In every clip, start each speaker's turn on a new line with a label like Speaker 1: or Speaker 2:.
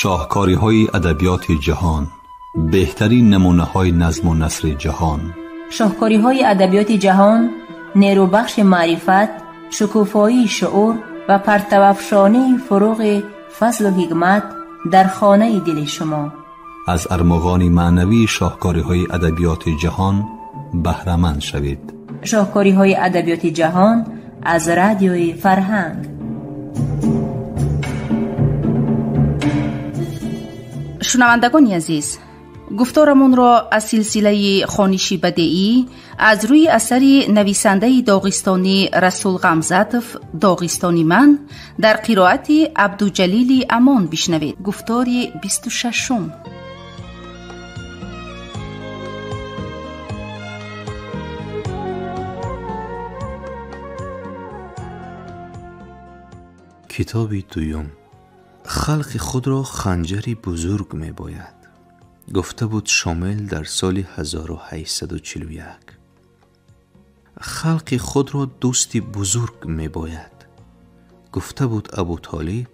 Speaker 1: شاهکاری‌های ادبیات جهان، بهترین نمونه‌های نظم و نثر جهان.
Speaker 2: شاهکاری‌های ادبیات جهان، نیروبخش معرفت، شکوفایی شعور و پرتوافشانی فروغ فضل و حکمت در خانه دل شما.
Speaker 1: از ارمغان معنوی شاهکاری‌های ادبیات جهان بهره‌مند شوید.
Speaker 2: شاهکاری‌های ادبیات جهان از رادیوی فرهنگ.
Speaker 3: شنوندگان عزیز، گفتارمون را از سلسله خوانشی بدیعی از روی اثر نویسنده داغستانی رسول غمزتوف داغستانی من در قرائت عبدالجلیل امان بشنوید. گفتار 26.
Speaker 4: کتاب دوم. خلق خود را خنجری بزرگ می باید. گفته بود شامل در سال 1841. خلق خود را دوستی بزرگ می باید. گفته بود ابوطالب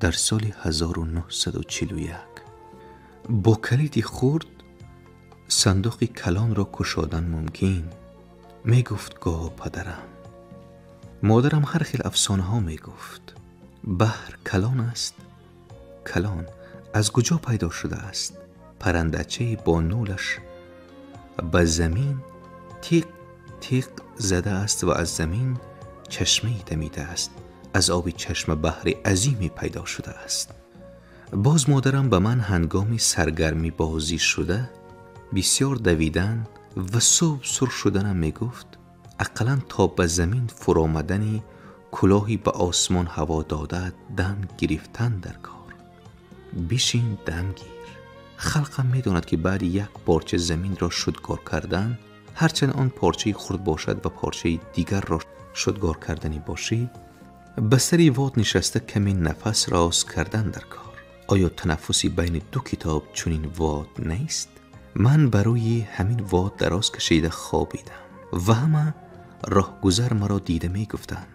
Speaker 4: در سال 1941. با کلیدی خرد صندوق کلان را گشادن ممکن. می گفت گاه پدرم. مادرم هر خیل افسانه ها می گفت. بحر کلان است. کلان از کجا پیدا شده است؟ پرندچه با نولش به زمین تیق تیق زده است و از زمین چشمه‌ای دمیده است. از آب چشم بحر عظیمی پیدا شده است. باز مادرم به من هنگامی سرگرمی بازی شده بسیار دویدن و صبح سرخ شدنم می گفت اقلاً تا به زمین فرآمدنی کلاهی به آسمان هوا داده دم گرفتن در کار. بشین دم گیر. خلقم می داند که بعد یک پارچه زمین را شدگار کردن، هرچند آن پارچه خرد باشد و پارچه دیگر را شدگار کردنی باشی، به سری واد نشسته کمی نفس راست کردن در کار. آیا تنفسی بین دو کتاب چنین واد نیست؟ من برای همین واد دراز کشیده خوابیدم و همه راهگذر مرا دیده می گفتند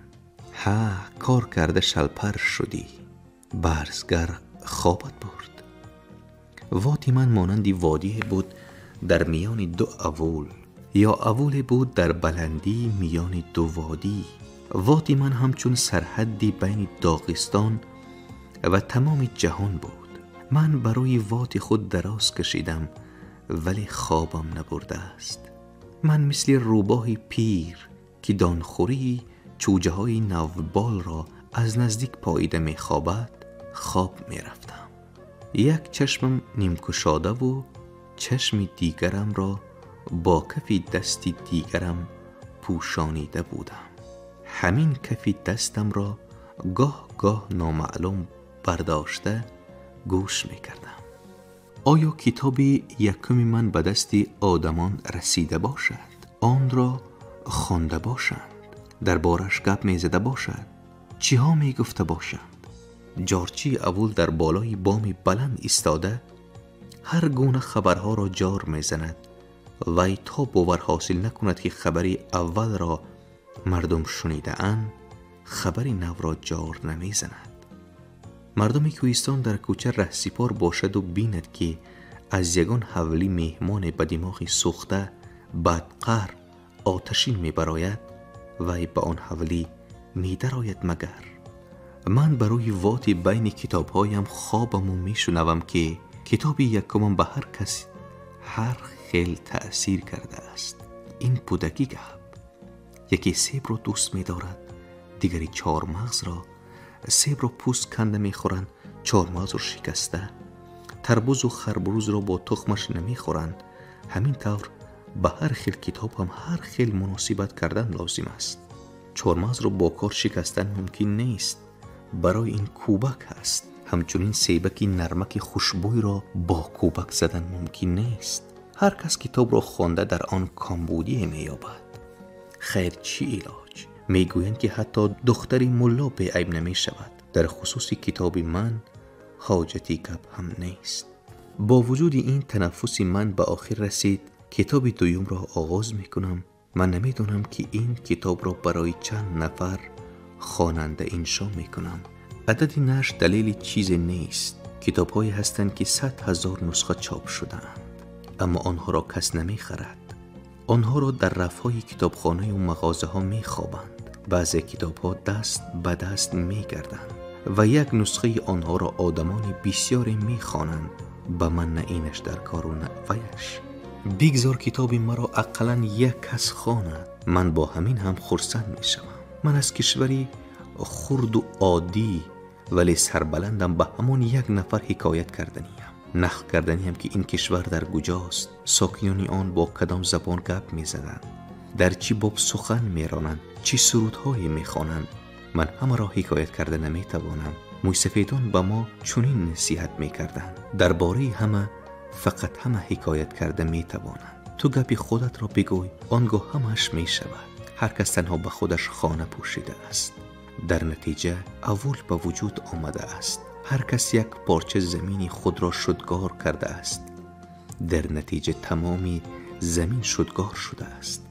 Speaker 4: ها کار کرده شلپر شدی، برزگر خوابت برد. وادی من مانندی وادی بود در میان دو اول، یا اول بود در بلندی میان دو وادی. وادی من همچون سرحدی بین داغستان و تمام جهان بود. من برای وادی خود دراز کشیدم ولی خوابم نبرده است. من مثل روباه پیر که دانخوری چوجه های نوبال را از نزدیک پاییده می خوابد خواب می رفتم. یک چشمم نیم گشاده و چشم دیگرم را با کفی دستی دیگرم پوشانیده بودم. همین کفی دستم را گاه گاه نامعلوم برداشته گوش می کردم. آیا کتابی یکمی من به دست آدمان رسیده باشد؟ آن را خوانده باشند؟ در بارش گپ می زده باشد؟ چی ها می گفته باشند؟ جارچی اول در بالای بامی بلند ایستاده هر گونه خبرها را جار می زند و تا باور حاصل نکند که خبری اول را مردم شنیده اند خبری نو را جار نمی زند. مردم کوهستان در کوچه رهسپار باشد و بیند که از یگان حولی مهمان به دماغی سوخته بدقهر آتشین می براید و به آن حولی می درآید مگر. من برای واتی بین کتابهایم خوابمو می شنوم که کتابی یکمم به هر کس هر خیل تأثیر کرده است. این کودکی گپ. یکی سیب را دوست می دارد، دیگری چهارمغز را. سیب را پوست کنده می خورند، چهارمغز را شکسته. تربوز و خربوز را با تخمش نمی خورند. همین طور به هر خیل کتاب هم هر خیل مناسبت کردن لازم است. چهارمغز را با کار شکستن ممکن نیست، برای این کوبک است. همچنین سیبکی نرمک خوشبوی را با کوبک زدن ممکن نیست. هر کس کتاب را خوانده در آن کامبودی می یابد. خیر چی علاج؟ می گویند که حتی دختری ملا به عیب نمی شود. در خصوص کتاب من حاجتی گپ هم نیست. با وجود این تنفس من به آخر رسید. کتاب دوم را آغاز می کنم. من نمی دونم که این کتاب را برای چند نفر خواننده انشا می کنم. عدد نشر دلیل چیز نیست. کتاب‌هایی هستند که 100,000 نسخه چاپ شده‌اند، اما آنها را کس نمی‌خرد. آنها را در رف‌های کتابخانه و مغازه‌ها می‌خوابند. بعضی کتاب‌ها دست به دست می‌گردند و یک نسخه آنها را آدمان بسیاری می‌خوانند. به من نه اینش در کار و نه ویش. بگذار کتاب مرا اقلاً یک کس خواند، من با همین هم خرسند می‌شوم. من از کشوری خرد و عادی ولی سربلندم به همون یک نفر حکایت کردنیم. نقل کردنیم که این کشور در کجاست، ساکنان آن با کدام زبان گپ می‌زدند، در چی باب سخن می‌رانند، چی سرودهایی می‌خوانند. من همه را حکایت کرده نمی‌توانم. موسفیدان به ما چنین نصیحت می‌کردند: درباره همه فقط همه حکایت کرده می‌توانند. تو گپی خودت را بگوی، آنگاه همش می‌شود. هر کس تنها به خودش خانه پوشیده است. در نتیجه اول به وجود آمده است. هر کس یک پارچه زمینی خود را شدگار کرده است. در نتیجه تمامی زمین شدگار شده است.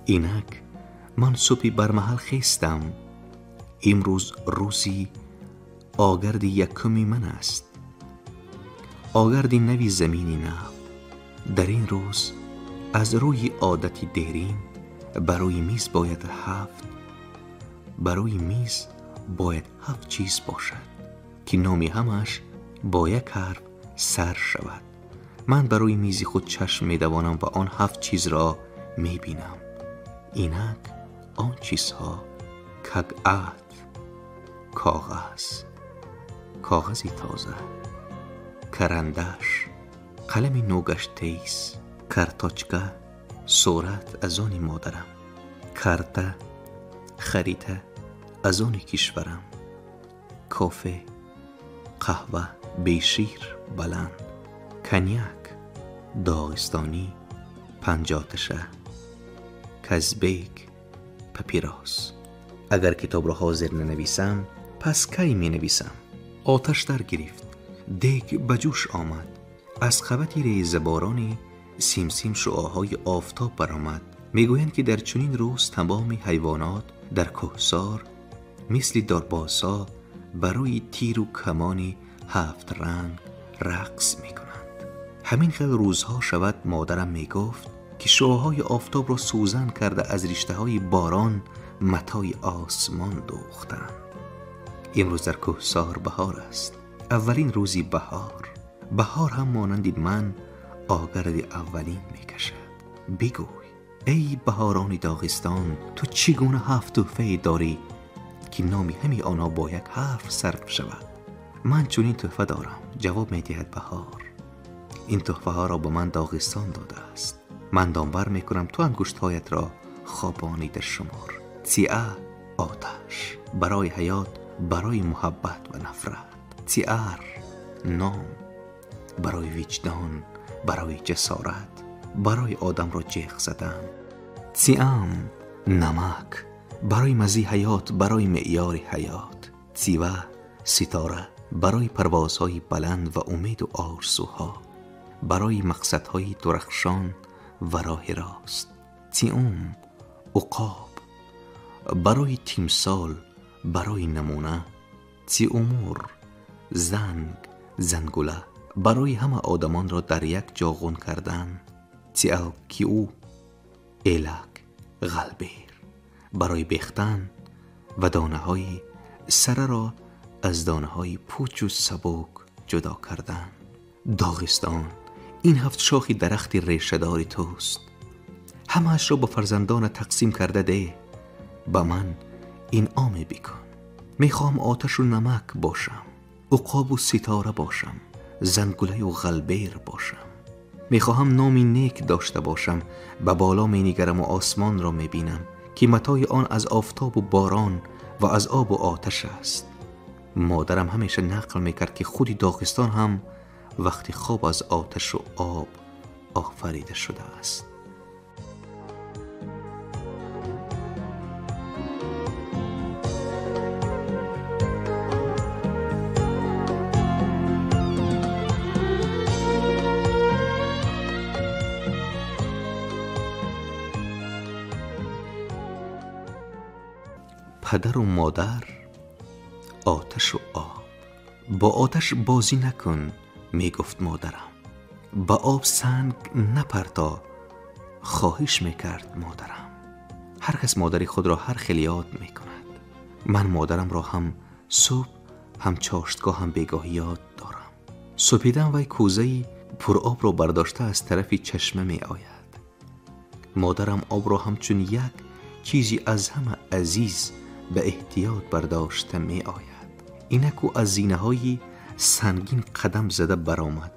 Speaker 4: اینک من صبحی بر محل خیستم. امروز روزی آگرد یکمی من است، آگرد نوی زمینی نو. در این روز از روی عادتی دیرین برای میز باید هفت چیز باشد که نامی همش با یک حرف سر شود. من برای میزی خود چشم می‌دوانم و آن 7 چیز را می‌بینم. اینک آن چیزها کاغذ، کاغذی تازه، کرندش، قلم نوگشتیس، کارتاچکا، صورت از آن مادرم، کارتا، خریطه از آن کشورم، کافه، قهوه بیشیر بلند، کنیاک داغستانی، پنجاتشه، کزبیک، پپیراس. اگر کتاب را حاضر ننویسم پس کی می نویسم؟ آتش در گرفت، دیگ بجوش آمد، از خبتی ریز بارانی سیم شعاهای آفتاب برآمد. میگویند که در چنین روز تمام حیوانات در کوهسار مثل دارباسا برای تیر و کمانی 7 رنگ رقص میکنند. همین خیلی روزها شود مادرم میگفت که شعاهای آفتاب را سوزن کرده از رشته های باران متای آسمان دوختند. امروز در کوهسار بهار است، اولین روزی بهار هم مانند من آگرد اولین میکشد. بگوی ای بهاران داغستان، تو چگونه 7 تحفه داری که نامی همی آنها با یک حرف صرف شود؟ من چنین تحفه دارم، جواب میدهد بهار. این تحفه ها را به من داغستان داده است. من دامبر میکنم تو انگشتهایت را خوابانی در شمار. تیعه آتش، برای حیات، برای محبت و نفرت. تیعر نام، برای وجدان، برای جسارت، برای آدم را جیغ زدن. تیام نمک، برای مزی حیات، برای معیار حیات. تیوه ستاره، برای پروازهای بلند و امید و آرزوها، برای مقصدهای درخشان و راه راست. تیوم عقاب، برای تیمسال، برای نمونه. تیومور زنگوله، برای همه آدمان را در یک جا غون کردن. تیالکیو الک غلبیر، برای بیختن و دانه های سره را از دانه های پوچ و سبک جدا کردن. داغستان این 7 شاخی درخت ریشه‌دار توست. همه‌اش را به فرزندان تقسیم کرده ده. به من این عامه بکن. میخوام آتش و نمک باشم، عقاب و ستاره باشم، زنگوله و غلبیر باشم. میخواهم نامی نیک داشته باشم. به بالا مینگرم و آسمان را میبینم که متای آن از آفتاب و باران و از آب و آتش است. مادرم همیشه نقل میکرد که خودی داغستان هم وقتی خواب از آتش و آب آفریده شده است. پدر و مادر، آتش و آب. با آتش بازی نکن می گفت مادرم. با آب سنگ نپرتا خواهش می کرد مادرم. هر کس مادری خود را هر خیلی یاد می کند. من مادرم را هم صبح هم چاشتگاه هم بیگاهی یاد دارم. صبحیدن وی کوزه‌ای پر آب را برداشته از طرفی چشمه می آید. مادرم آب را همچون یک چیزی از همه عزیز به احتیاط برداشته می آید. اینک او از زینه‌های سنگین قدم زده برآمد.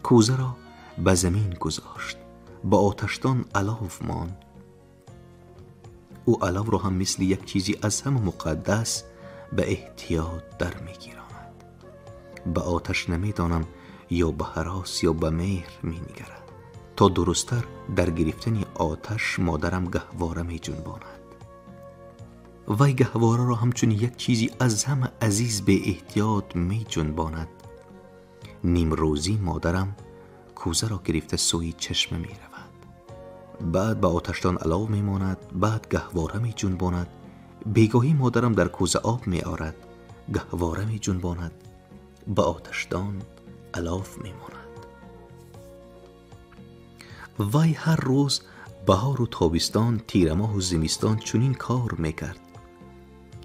Speaker 4: کوزه را به زمین گذاشت. با آتشدان علو ماند. او علو را هم مثل یک چیزی از همه مقدس به احتیاط در می گیراند. به آتش نمی دانم یا به هراس یا به مهر می نگرد. تا درستر در گرفتن آتش مادرم گهواره می جنباند. وی گهواره را همچون یک چیزی از همه عزیز به احتیاط می جنباند. نیم روزی مادرم کوزه را گرفته سوی چشمه می رود. بعد به آتشدان علو می ماند. بعد گهواره می جنباند. بیگاهی مادرم در کوزه آب می آرد. گهواره می جنباند. به آتشدان علو می ماند. وی هر روز بهار و تابستان، تیر ماه و زمستان چنین کار می کرد.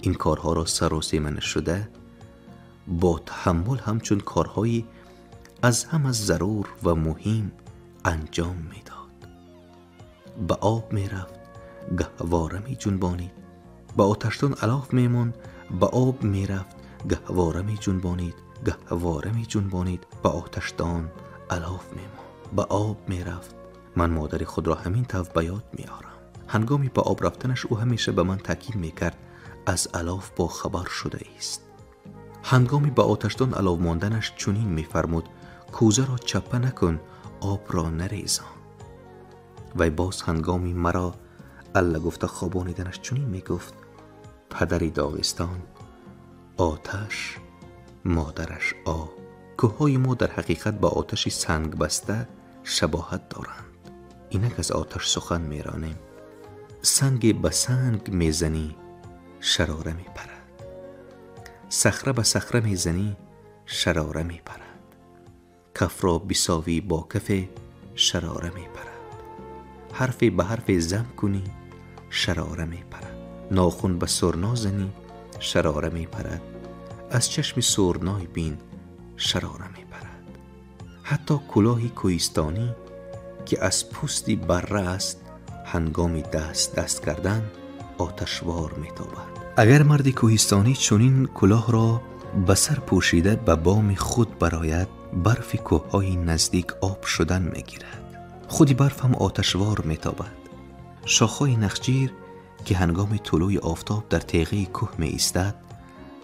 Speaker 4: این کارها را سراسیمه نشده با تحمل همچون کارهایی از هم از ضرور و مهم انجام می داد. به آب می رفت، گهواره می جنبانید. به آتشدان علو می ماند. به آب می رفت، گهواره می جنبانید. گهواره می جنبانید. به آتشدان علو می ماند. به آب می رفت. من مادر خود را همین طور به یاد می آرم. هنگامی به آب رفتنش او همیشه به من تاکید می کرد از علو با خبر شده است. هنگامی به آتشدان علو ماندنش چنین می فرمود کوزه را چپه نکن، آب را نریزان. وی باز هنگامی مرا الله گفته خوابانیدنش چنین می گفت پدری داغستان، آتش، مادرش آب. کوههای ما در حقیقت با آتشی سنگ بسته شباهت دارند. اینک از آتش سخن می رانیم. سنگ به سنگ می زنی، شراره می پرد. صخره به صخره می زنی، شراره می پرد. کف را بساوی با کف، شراره می پرد. حرفی به حرف زم کنی، شراره می پرد. ناخن به سرنا زنی، شراره می پرد. از چشم سرنای بین، شراره می پرد. حتی کلاهی کوهستانی که از پوستی بره است، هنگامی دست کردن آتشوار می تابد. اگر مرد کوهستانی چنین کلاه را به سر پوشیده به بام خود براید، برف کوههای نزدیک آب شدن می گیرد. خودی برف هم آتشوار می تابد. شاخهای نخجیر که هنگام طلوع آفتاب در تیغه کوه می ایستد،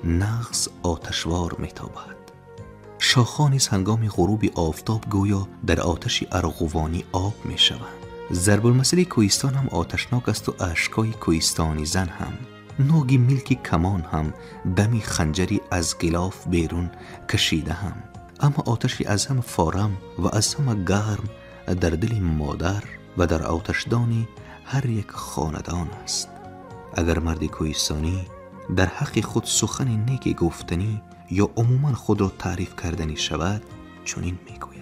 Speaker 4: نغز آتشوار می تابد. شاخها نیز هنگام غروب آفتاب گویا در آتش ارغوانی آب می شوند. ضرب المثل کوهستان هم آتشناک است و اشکای کوهستانی زن هم. نوگی ملکی کمان هم دمی خنجری از غلاف بیرون کشیده هم. اما آتشی از هم فارم و از هم گرم در دل مادر و در آتشدان هر یک خاندان است. اگر مرد کوهستانی در حق خود سخن نیک گفتنی یا عموما خود را تعریف کردنی شود، چنین میگوید: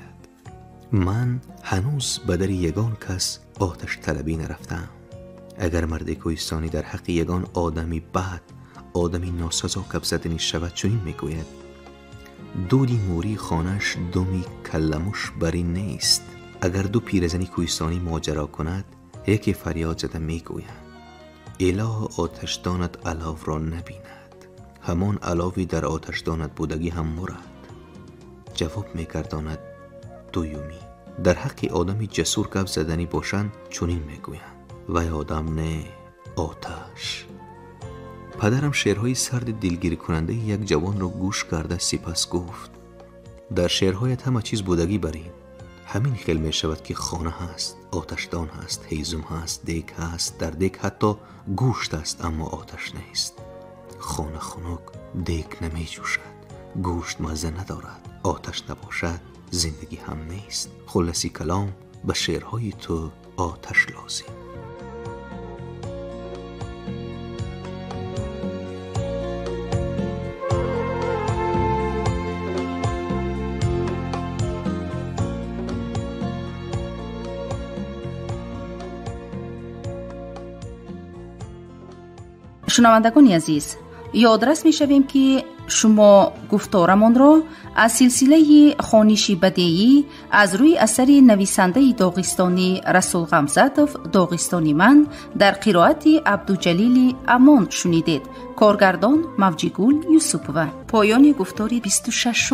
Speaker 4: من هنوز به در یگان کس آتش طلبی نرفتم. اگر مرد کوهستانی در حق یگان آدمی بد، آدمی ناسزا کف زدنی شود، چنین میگوید: دودی موری خانش دومی کلموش بری نیست. اگر دو پیرزنی کوهستانی ماجرا کند، یکی فریاد زده میگوید: اله آتشدانت علو را نبیند، همان علاوی در آتشدانت بودگی هم مرد. جواب میگرداند دویومی: در حق آدمی جسور کف زدنی باشند، چنین میگویند: وی آدم نه، آتش. پدرم شعرهای سرد دلگیر کننده یک جوان را گوش کرده سپس گفت: در شعرهایت همه چیز بودگی برین. همین خیل می شود که خانه هست، آتشدان هست، هیزم هست، دیگ هست. در دیگ حتی گوشت است اما آتش نیست. خانه خنک، دیگ نمی جوشد، گوشت مزه ندارد، آتش نباشد، زندگی هم نیست. خلاصی کلام، به شعرهای تو آتش لازم.
Speaker 3: شنوندگان عزیز، یادرس می شویم که شما گفتارمان را از سلسله خوانشی بدیعی از روی اثر نویسنده داغستانی رسول غمزاتوف داغستانی من در قرائت عبدالجلیل امان شنیدید. کارگردان موجیگول یوسفووا. پایان گفتار 26.